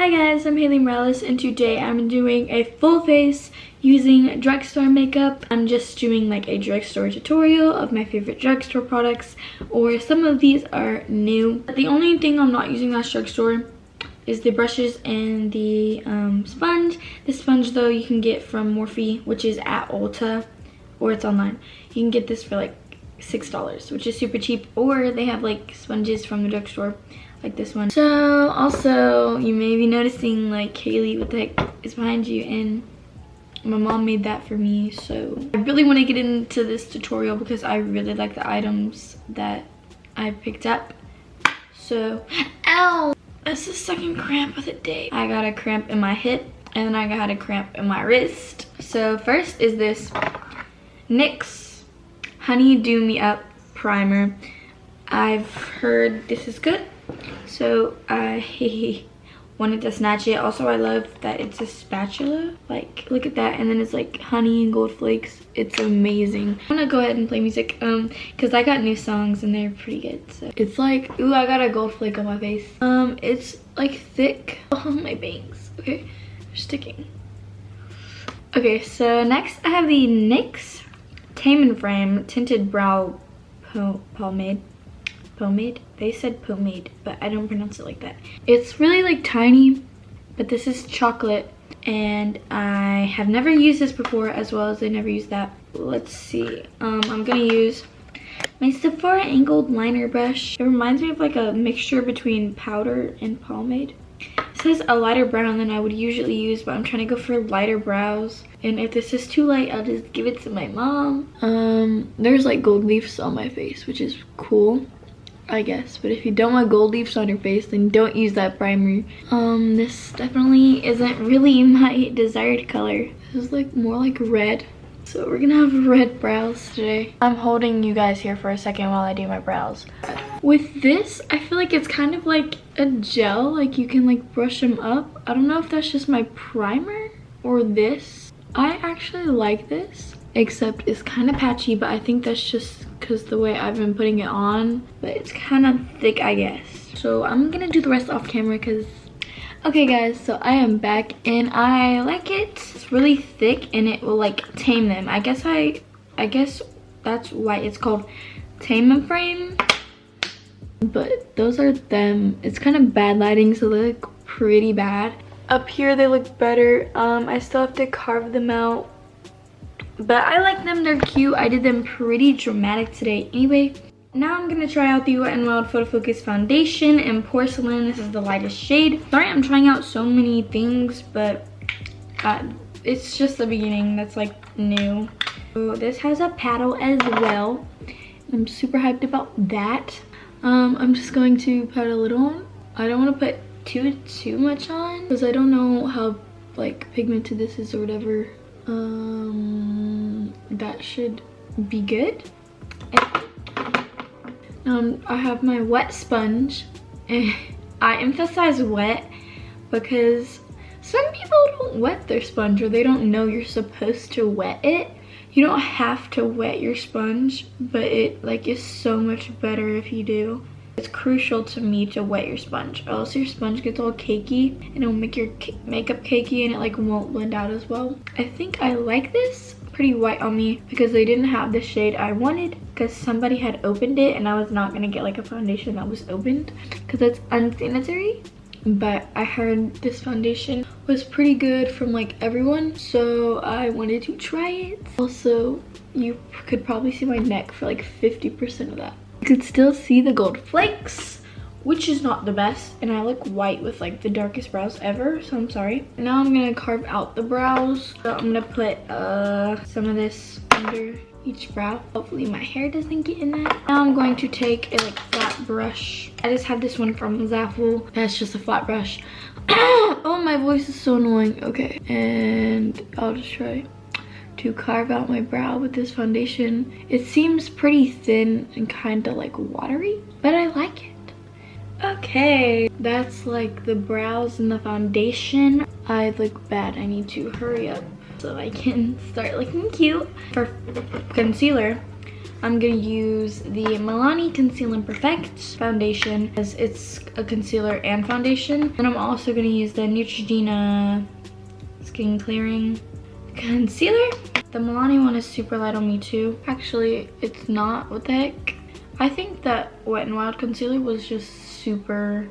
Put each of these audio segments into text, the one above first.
Hi guys, I'm Haley Morales and today I'm doing a full face using drugstore makeup. I'm just doing like a drugstore tutorial of my favorite drugstore products, or some of these are new. But the only thing I'm not using that's drugstore is the brushes and the sponge. The sponge though you can get from Morphe, which is at Ulta, or it's online. You can get this for like $6, which is super cheap, or they have like sponges from the drugstore like this one. So also you may be noticing like Haley, what the heck is behind you, and my mom made that for me. So I really want to get into this tutorial because I really like the items that I picked up. So ow, that's the second cramp of the day. I got a cramp in my hip and then I got a cramp in my wrist. So first is this NYX Honey Do Me Up primer. I've heard this is good, so I wanted to snatch it. Also, I love that it's a spatula. Like, look at that, and then it's like honey and gold flakes. It's amazing. I'm gonna go ahead and play music because I got new songs and they're pretty good. So it's like, ooh, I got a gold flake on my face. It's like thick. Oh, my bangs. Okay, they're sticking. Okay, so next I have the NYX Tame & Frame Tinted Brow Pomade. They said pomade, but I don't pronounce it like that. It's really like tiny, but this is chocolate, and I have never used this before, as well as I never used that. Let's see. I'm gonna use my Sephora angled liner brush. It reminds me of like a mixture between powder and pomade. It says a lighter brown than I would usually use, but I'm trying to go for lighter brows. And if this is too light, I'll just give it to my mom. There's like gold leaves on my face, which is cool, I guess. But if you don't want gold leaves on your face, then don't use that primer. This definitely isn't really my desired color. This is like more like red. So we're gonna have red brows today. I'm holding you guys here for a second while I do my brows. With this, I feel like it's kind of like a gel, like you can like brush them up. I don't know if that's just my primer or this. I actually like this, except it's kind of patchy, but I think that's just because the way I've been putting it on. But it's kind of thick, I guess. So I'm gonna do the rest off camera because... Okay guys, so I am back and I like it. It's really thick and it will like tame them. I guess that's why it's called Tame & Frame. But those are them. It's kind of bad lighting, so they look pretty bad. Up here they look better. I still have to carve them out, but I like them. They're cute. I did them pretty dramatic today. Anyway, now I'm gonna try out the Wet n Wild Photo Focus Foundation in Porcelain. This is the lightest shade. Sorry, I'm trying out so many things, but it's just the beginning that's like new. So this has a paddle as well. I'm super hyped about that. I'm just going to put a little on. I don't want to put too much on because I don't know how like pigmented this is or whatever. That should be good. I have my wet sponge. I emphasize wet because some people don't wet their sponge, or they don't know you're supposed to wet it. You don't have to wet your sponge, but it like is so much better if you do. It's crucial to me to wet your sponge, or else your sponge gets all cakey and it'll make your makeup cakey and it like won't blend out as well. I think I like this pretty white on me because they didn't have the shade I wanted, because somebody had opened it and I was not gonna get like a foundation that was opened because that's unsanitary. But I heard this foundation was pretty good from like everyone, so I wanted to try it. Also, you could probably see my neck for like 50% of that. You could still see the gold flakes, which is not the best, and I look white with like the darkest brows ever, so I'm sorry. Now I'm gonna carve out the brows. So I'm gonna put some of this under each brow. Hopefully my hair doesn't get in that. Now I'm going to take a like flat brush. I just have this one from Zaful. That's just a flat brush. Oh, my voice is so annoying. Okay, and I'll just try to carve out my brow with this foundation. It seems pretty thin and kind of like watery, but I like it. Okay, that's like the brows and the foundation. I look bad. I need to hurry up so I can start looking cute. For concealer, I'm gonna use the Milani Conceal and Perfect foundation because it's a concealer and foundation. And I'm also gonna use the Neutrogena Skin Clearing Concealer. The Milani one is super light on me too. Actually, it's not. What the heck? I think that Wet n Wild concealer was just super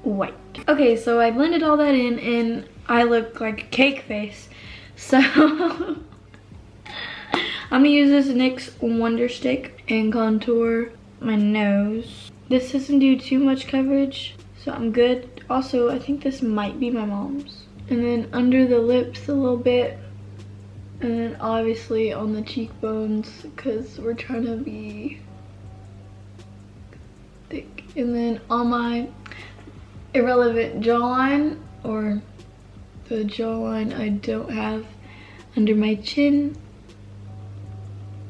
white. Okay, so I blended all that in and I look like a cake face. So I'm gonna use this NYX Wonder Stick and contour my nose. This doesn't do too much coverage, so I'm good. Also, I think this might be my mom's. And then under the lips a little bit. And then obviously on the cheekbones because we're trying to be thick. And then on my irrelevant jawline, or the jawline I don't have under my chin.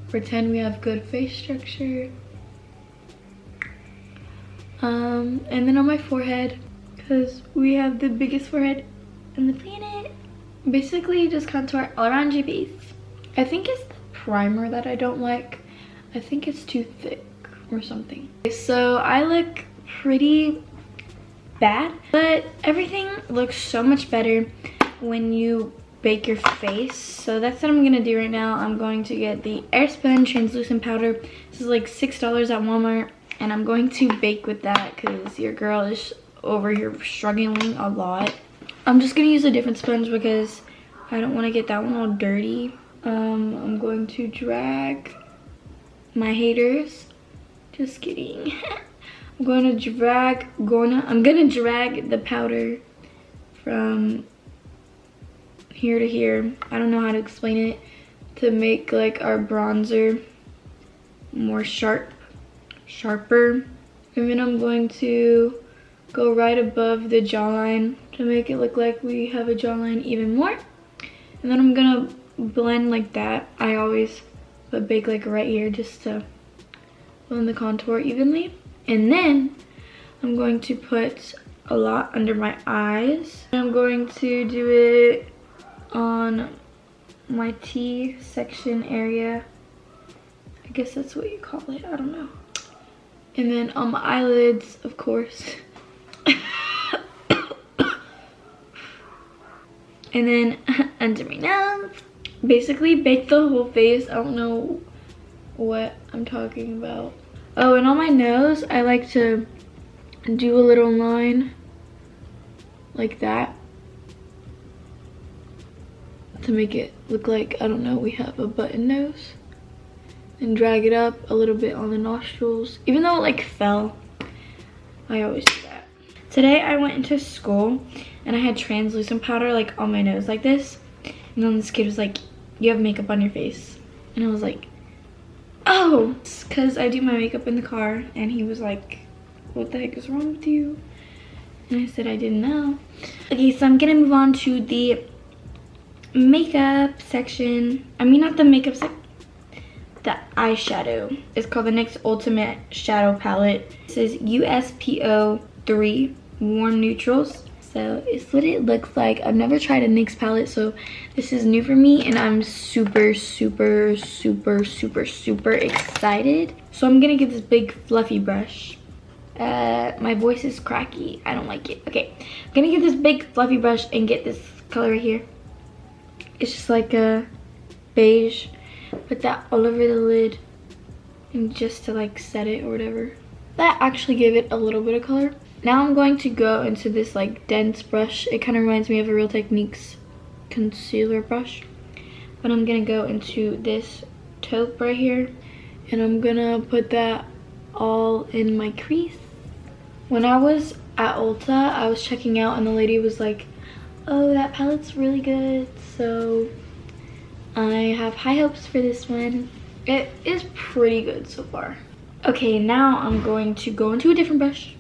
Pretend we have good face structure. And then on my forehead, because we have the biggest forehead on the planet. Basically just contour all around your face. I think it's the primer that I don't like. I think it's too thick or something. So I look pretty bad, but everything looks so much better when you bake your face. So that's what I'm gonna do right now. I'm going to get the Airspun translucent powder. This is like $6 at Walmart, and I'm going to bake with that because your girl is over here struggling a lot. I'm just gonna use a different sponge because I don't want to get that one all dirty. I'm going to drag my haters. Just kidding. I'm gonna drag the powder from here to here. I don't know how to explain it, to make like our bronzer more sharper. And then I'm going to go right above the jawline to make it look like we have a jawline even more. And then I'm gonna blend like that. I always put bake like right here just to blend the contour evenly. And then I'm going to put a lot under my eyes. I'm going to do it on my T section area. I guess that's what you call it, I don't know. And then on my eyelids, of course. And then under my nose. Basically bake the whole face. I don't know what I'm talking about. Oh, and on my nose, I like to do a little line like that to make it look like, I don't know, we have a button nose. And drag it up a little bit on the nostrils. Even though it like fell, I always do that. Today I went into school and I had translucent powder like on my nose like this. And then this kid was like, you have makeup on your face. And I was like, oh, it's because I do my makeup in the car. And he was like, what the heck is wrong with you? And I said I didn't know. Okay, so I'm gonna move on to the makeup section. I mean, not the makeup section, the eyeshadow. It's called the NYX Ultimate Shadow Palette. This is USPO 3 Warm Neutrals. So it's what it looks like. I've never tried a NYX palette, so this is new for me and I'm super excited. So I'm gonna get this big fluffy brush. My voice is cracky. I don't like it. Okay, I'm gonna get this big fluffy brush and get this color right here. It's just like a beige. Put that all over the lid and just to like set it or whatever. That actually gave it a little bit of color. Now I'm going to go into this like dense brush. It kind of reminds me of a Real Techniques concealer brush. But I'm gonna go into this taupe right here and I'm gonna put that all in my crease. When I was at Ulta, I was checking out and the lady was like, oh, that palette's really good. So I have high hopes for this one. It is pretty good so far. Okay, now I'm going to go into a different brush.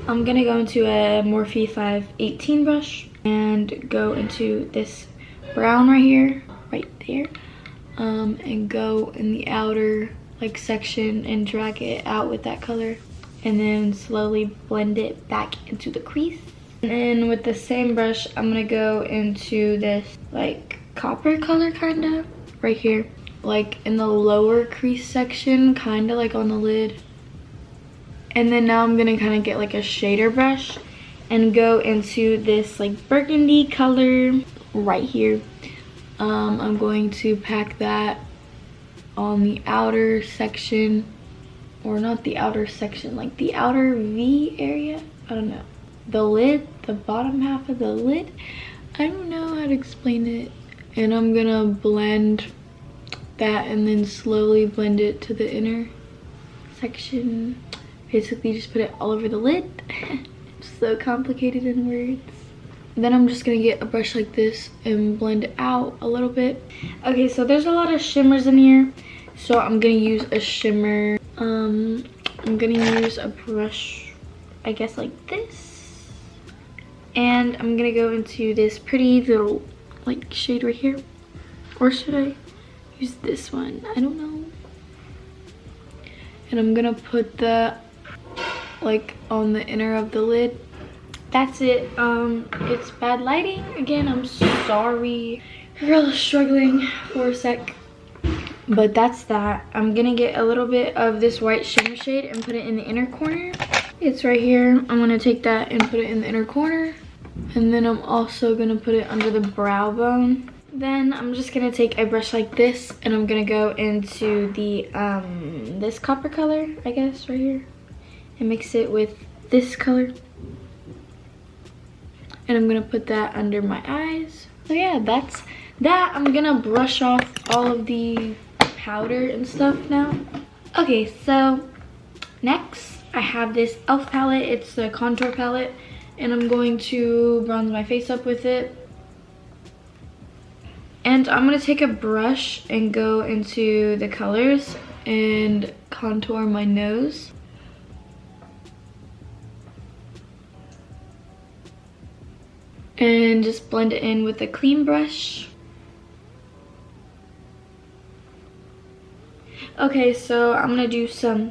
I'm gonna go into a Morphe 518 brush and go into this brown right here, right there, and go in the outer like section and drag it out with that color and then slowly blend it back into the crease. And then with the same brush, I'm gonna go into this like copper color kinda right here like in the lower crease section, kind of like on the lid. And then now I'm gonna kind of get like a shader brush and go into this like burgundy color right here. I'm going to pack that on the outer section, or not the outer section, like the outer V area. I don't know. The lid, the bottom half of the lid. I don't know how to explain it. And I'm gonna blend that and then slowly blend it to the inner section. Basically just put it all over the lid. So complicated in words. Then I'm just gonna get a brush like this and blend it out a little bit. Okay, so there's a lot of shimmers in here, so I'm gonna use a shimmer. I'm gonna use a brush, I guess like this, and I'm gonna go into this pretty little like shade right here, or should I use this one? I don't know. And I'm gonna put that like on the inner of the lid. That's it. It's bad lighting again. I'm sorry. Girl is struggling for a sec, but that's that. I'm gonna get a little bit of this white shimmer shade and put it in the inner corner. It's right here. I'm gonna take that and put it in the inner corner, and then I'm also gonna put it under the brow bone. Then I'm just gonna take a brush like this and I'm gonna go into the this copper color, I guess, right here, and mix it with this color. And I'm gonna put that under my eyes. So yeah, that's that. I'm gonna brush off all of the powder and stuff now. Okay, so next I have this e.l.f. palette. It's the contour palette, and I'm going to bronze my face up with it. And I'm gonna take a brush and go into the colors and contour my nose. And just blend it in with a clean brush. Okay, so I'm gonna do some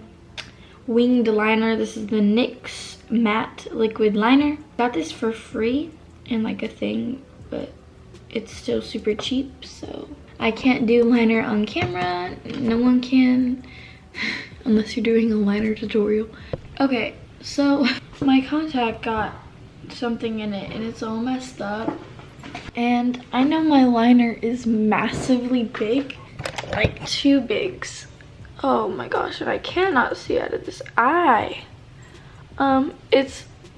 winged liner. This is the NYX matte liquid liner. Got this for free in like a thing, but it's still super cheap, so I can't do liner on camera. No one can, unless you're doing a liner tutorial. Okay, so my contact got something in it and it's all messed up, and I know my liner is massively big, like too big. Oh my gosh, and I cannot see out of this eye.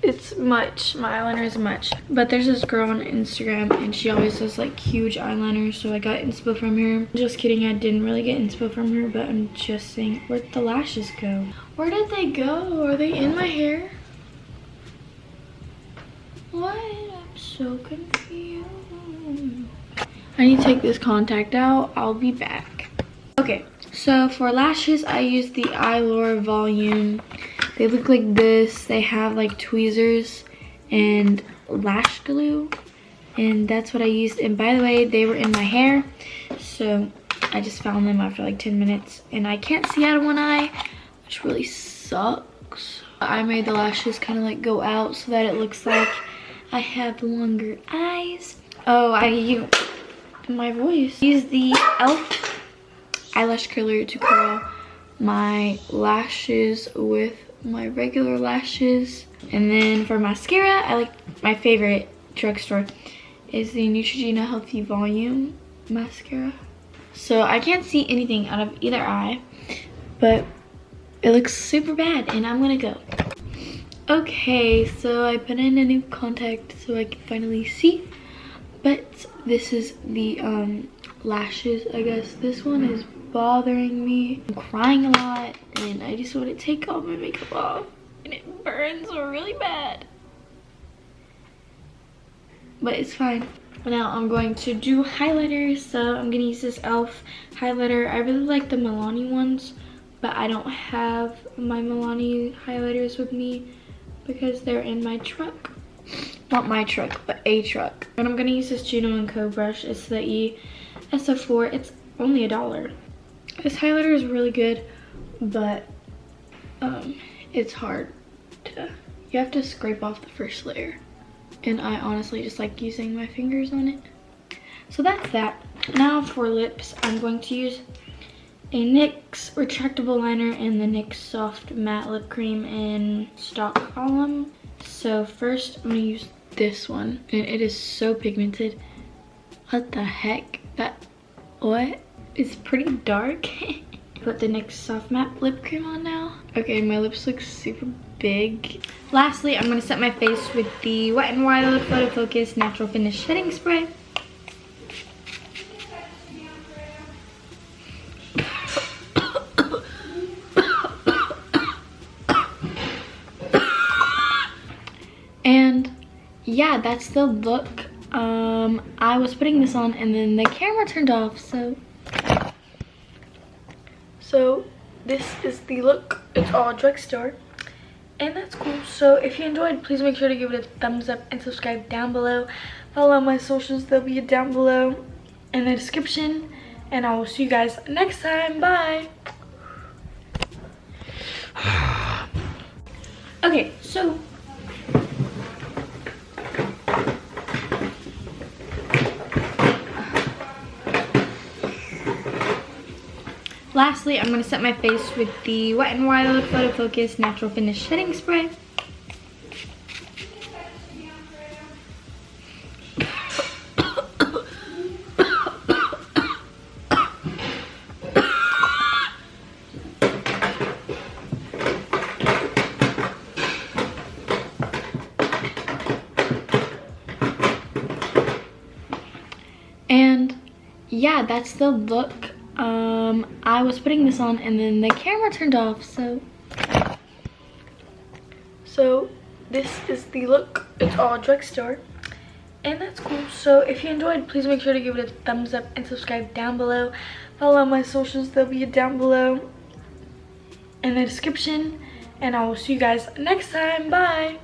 It's much. My eyeliner is much. But there's this girl on Instagram and she always does like huge eyeliner, so I got inspo from her. Just kidding, I didn't really get inspo from her, but I'm just saying, where'd the lashes go? Where did they go? Are they in my hair? What? I'm so confused. I need to take this contact out. I'll be back. Okay, so for lashes, I use the Eylure Volume. They look like this. They have like tweezers and lash glue, and that's what I used. And by the way, they were in my hair, so I just found them after like 10 minutes, and I can't see out of one eye, which really sucks. I made the lashes kind of like go out so that it looks like I have longer eyes. Oh, my voice. Use the e.l.f. eyelash curler to curl my lashes with my regular lashes. And then for mascara, I like my favorite drugstore is the Neutrogena Healthy Volume mascara. So I can't see anything out of either eye, but it looks super bad, and I'm gonna go. Okay, so I put in a new contact so I can finally see, but this is the lashes, I guess. This one is bothering me. I'm crying a lot, and I just want to take all my makeup off, and it burns really bad. But it's fine. Now I'm going to do highlighters, so I'm gonna use this e.l.f. highlighter. I really like the Milani ones, but I don't have my Milani highlighters with me because they're in my truck. Not my truck, but a truck. And I'm gonna use this Juno & Co brush. It's the ESO4. It's only $1. This highlighter is really good, but it's hard to, you have to scrape off the first layer. And I honestly just like using my fingers on it. So that's that. Now for lips, I'm going to use a NYX retractable liner and the NYX Soft Matte Lip Cream in Stockholm. So first I'm gonna use this one, and it is so pigmented. What the heck? What? It's pretty dark. Put the NYX Soft Matte Lip Cream on now. Okay, my lips look super big. Lastly, I'm gonna set my face with the Wet n Wild Photo Focus Natural Finish Setting Spray. And yeah, that's the look. I was putting this on and then the camera turned off, so this is the look. It's all drugstore, and that's cool. So if you enjoyed, please make sure to give it a thumbs up and subscribe down below. Follow my socials, they'll be down below in the description, and I will see you guys next time. Bye. Okay, so lastly, I'm gonna set my face with the Wet n Wild Photo Focus Natural Finish Setting Spray. And yeah, that's the look. I was putting this on and then the camera turned off, so this is the look. It's all drugstore, and that's cool. So if you enjoyed, please make sure to give it a thumbs up and subscribe down below. Follow my socials, they'll be down below in the description, and I will see you guys next time. Bye.